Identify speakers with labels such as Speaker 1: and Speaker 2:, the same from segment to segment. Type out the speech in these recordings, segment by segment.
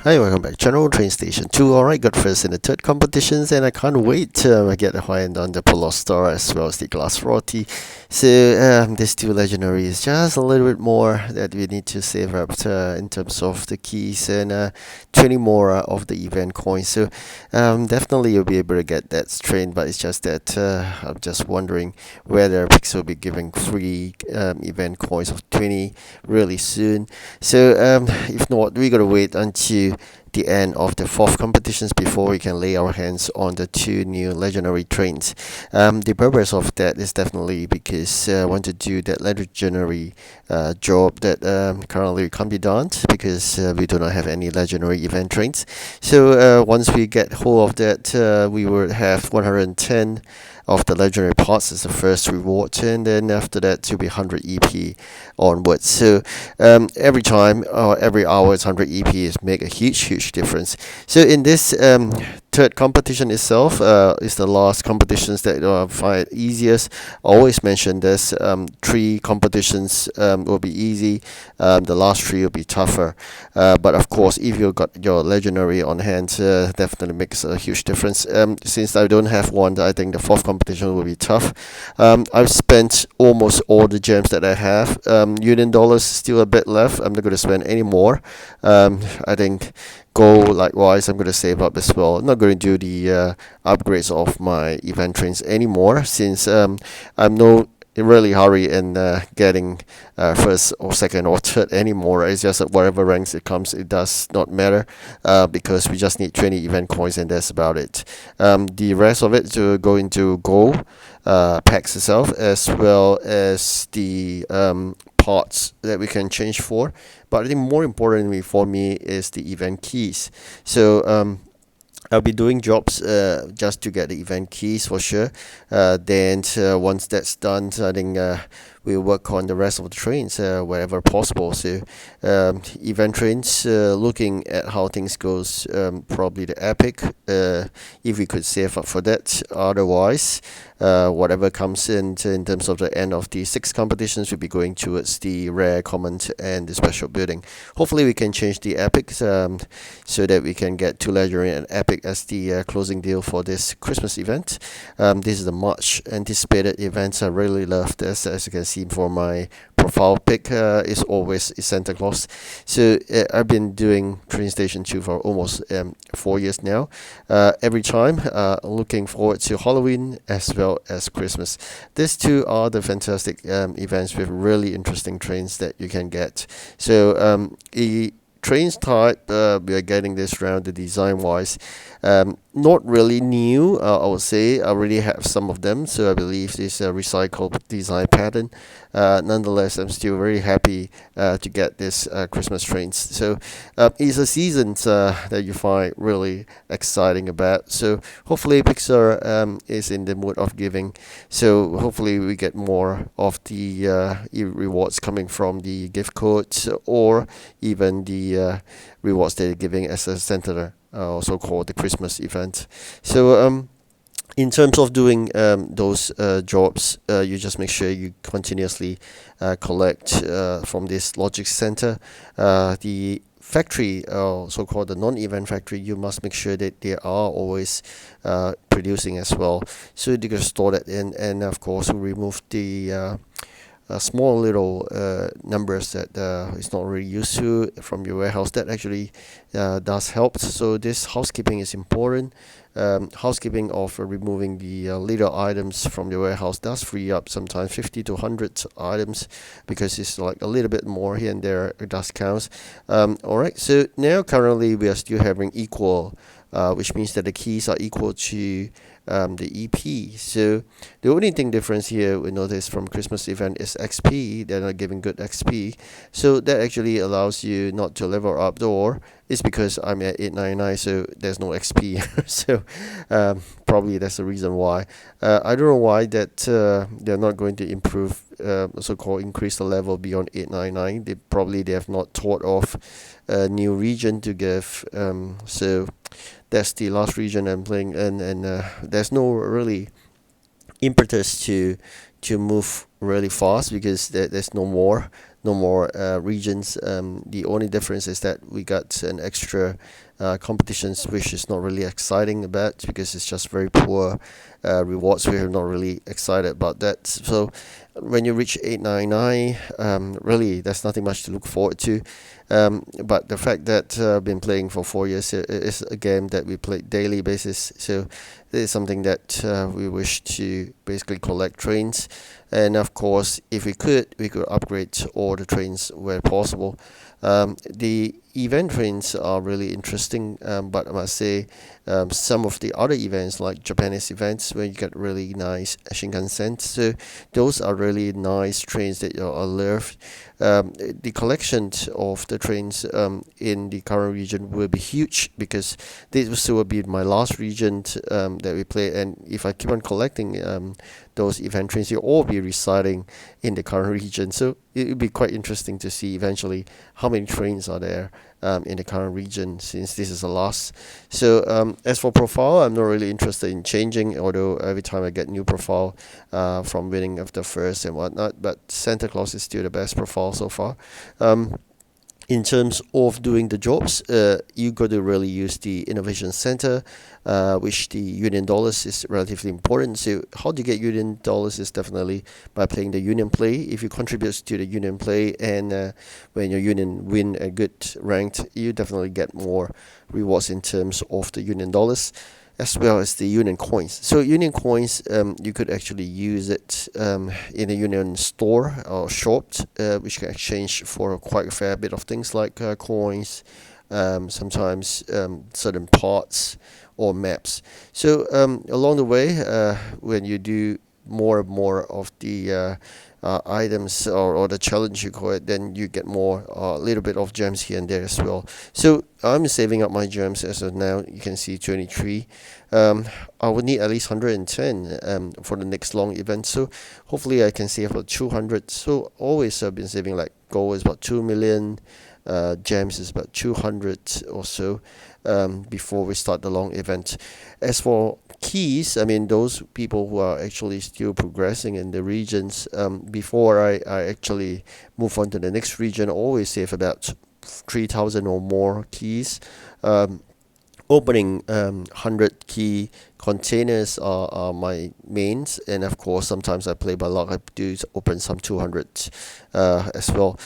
Speaker 1: Hi, welcome back. Channel TrainStation2. Alright, got first in the third competitions, and I can't wait to get the high end on the P.LOH Star as well as the Glass Roti. So, these two legendaries, just a little bit more that we need to save up in terms of the keys and 20 more of the event coins. So, definitely you'll be able to get that strain, but it's just that I'm just wondering whether Pix will be giving free event coins of 20 really soon. So, if not, we gotta wait until the end of the fourth competitions before we can lay our hands on the two new legendary trains. The purpose of that is definitely because I want to do that legendary job that currently can't be done because we do not have any legendary event trains. So once we get hold of that, we will have 110 of the legendary parts as the first reward, and then after that to be 100 EP onwards. So every time or every hour it's 100 EP is make a huge difference. So in this third competition itself is the last competitions that I find easiest. I always mention this, three competitions will be easy, the last three will be tougher, but of course if you got your legendary on hand, definitely makes a huge difference. Since I don't have one, I think the fourth competition will be tough. I've spent almost all the gems that I have. Union dollars still a bit left. I'm not going to spend any more. I think gold likewise I'm going to save up as well. I'm not going to do the upgrades of my event trains anymore, since I'm no really hurry in getting first or second or third anymore. It's just that whatever ranks it comes, it does not matter, because we just need 20 event coins and that's about it. The rest of it to go into gold packs itself, as well as the parts that we can change for. But I think more importantly for me is the event keys. So I'll be doing jobs just to get the event keys for sure. Then once that's done, I think we'll work on the rest of the trains wherever possible. So event trains, looking at how things goes, probably the epic, if we could save up for that. Otherwise, whatever comes in terms of the end of the six competitions will be going towards the rare, common, and the special building. Hopefully we can change the epics so that we can get two legendary and epic as the closing deal for this Christmas event. This is the much anticipated event. I really love this. As you can see for my profile pic, is always Santa Claus. So I've been doing TrainStation2 for almost 4 years now. Every time looking forward to Halloween as well as Christmas. These two are the fantastic events with really interesting trains that you can get. So trains type, we are getting this round, the design wise, not really new. I would say I already have some of them, so I believe this recycled design pattern. Nonetheless, I'm still very happy to get this Christmas trains. So it's a season that you find really exciting about. So hopefully Pixar is in the mood of giving. So hopefully we get more of the rewards coming from the gift codes, or even the rewards they're giving as a center, also called the Christmas event. So in terms of doing those jobs, you just make sure you continuously collect from this logic center. The factory, so-called the non-event factory, you must make sure that they are always producing as well. So you can store that in, and of course remove the small little numbers that is not really used to from your warehouse. That actually does help. So this housekeeping is important. Housekeeping of removing the little items from your warehouse does free up sometimes 50 to 100 items, because it's like a little bit more here and there. It does count. Alright, so now currently we are still having equal, which means that the keys are equal to the EP. So the only thing difference here we notice from Christmas event is XP. They're not giving good XP, so that actually allows you not to level up, or it's because I'm at 899, so there's no XP. So probably that's the reason why. I don't know why that they're not going to improve, so-called increase the level beyond 899. They have not thought of a new region to give. So that's the last region I'm playing in, and there's no really impetus to move really fast, because there's no more no more regions. The only difference is that we got an extra competitions, which is not really exciting about because it's just very poor rewards. We're not really excited about that. So when you reach 899, really there's nothing much to look forward to. But the fact that I've been playing for 4 years, it is a game that we play daily basis. So this is something that we wish to basically collect trains. And of course, if we could upgrade all the trains where possible. The event trains are really interesting, but I must say some of the other events like Japanese events where you get really nice Shinkansen, so those are really nice trains that you love. The collection of the trains in the current region will be huge because this will be my last region that we play, and if I keep on collecting those event trains, you'll all be residing in the current region. So it will be quite interesting to see eventually how many trains are there in the current region, since this is the last. So as for profile, I'm not really interested in changing, although every time I get new profile from winning of the first and whatnot, but Santa Claus is still the best profile so far. In terms of doing the jobs, you got to really use the innovation center, which the union dollars is relatively important. So how to get union dollars is definitely by playing the union play. If you contribute to the union play, and when your union win a good ranked, you definitely get more rewards in terms of the union dollars, as well as the union coins. So union coins, you could actually use it in a union store or shop, which can exchange for quite a fair bit of things like coins, sometimes certain parts or maps. So along the way, when you do more and more of the items, or the challenge you call it, then you get more a little bit of gems here and there as well. So I'm saving up my gems as of now. You can see 23. I would need at least 110 for the next long event, so hopefully I can save about 200. So always I've been saving, like gold is about 2 million, gems is about 200 or so before we start the long event. As for keys, I mean, those people who are actually still progressing in the regions, before I actually move on to the next region, I always save about 3,000 or more keys. Opening 100 key containers are my mains, and of course sometimes I play by luck. I do open some 200 as well.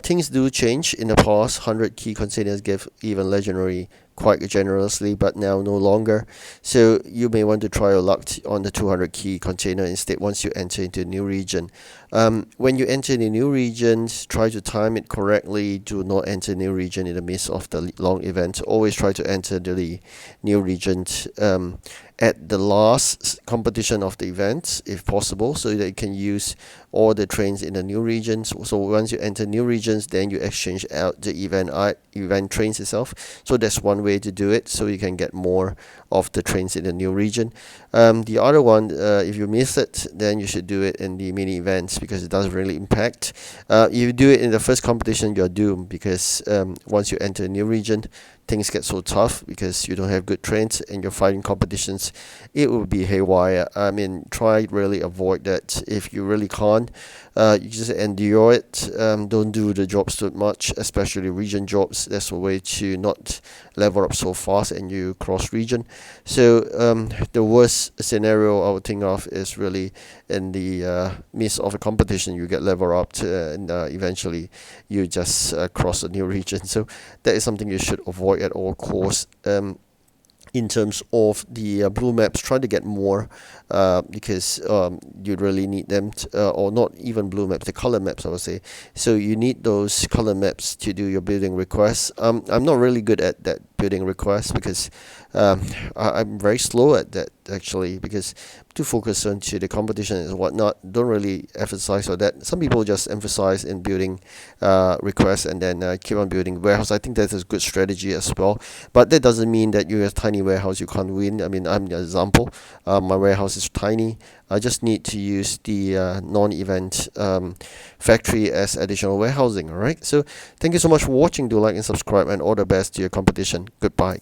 Speaker 1: Things do change. In the past, 100 key containers give even legendary quite generously, but now no longer. So you may want to try your luck on the 200 key container instead once you enter into a new region. When you enter the new regions, try to time it correctly. Do not enter new region in the midst of the long event. Always try to enter the new region at the last competition of the event, if possible, so that you can use all the trains in the new regions. So once you enter new regions, then you exchange out the event trains itself. So that's one way to do it, so you can get more of the trains in the new region. The other one, if you miss it, then you should do it in the mini events, because it doesn't really impact. If you do it in the first competition, you're doomed, because once you enter a new region, things get so tough because you don't have good trains and you're fighting competitions. It will be haywire. I mean, try really avoid that. If you really can't, you just endure it. Don't do the jobs too much, especially region jobs. That's a way to not level up so fast and you cross region. So the worst scenario I would think of is really in the midst of a competition, you get level up and eventually you just cross a new region. So that is something you should avoid at all costs. In terms of the blue maps, try to get more because you really need them, or not even blue maps, the color maps I would say. So you need those color maps to do your building requests. I'm not really good at that building requests because I'm very slow at that actually, because to focus on to the competition and whatnot, don't really emphasize on that. Some people just emphasize in building requests and then keep on building warehouse. I think that's a good strategy as well, but that doesn't mean that you have tiny warehouse you can't win. I mean, I'm an example. My warehouse is tiny. I just need to use the non-event factory as additional warehousing. All right, so thank you so much for watching. Do like and subscribe, and all the best to your competition. Goodbye.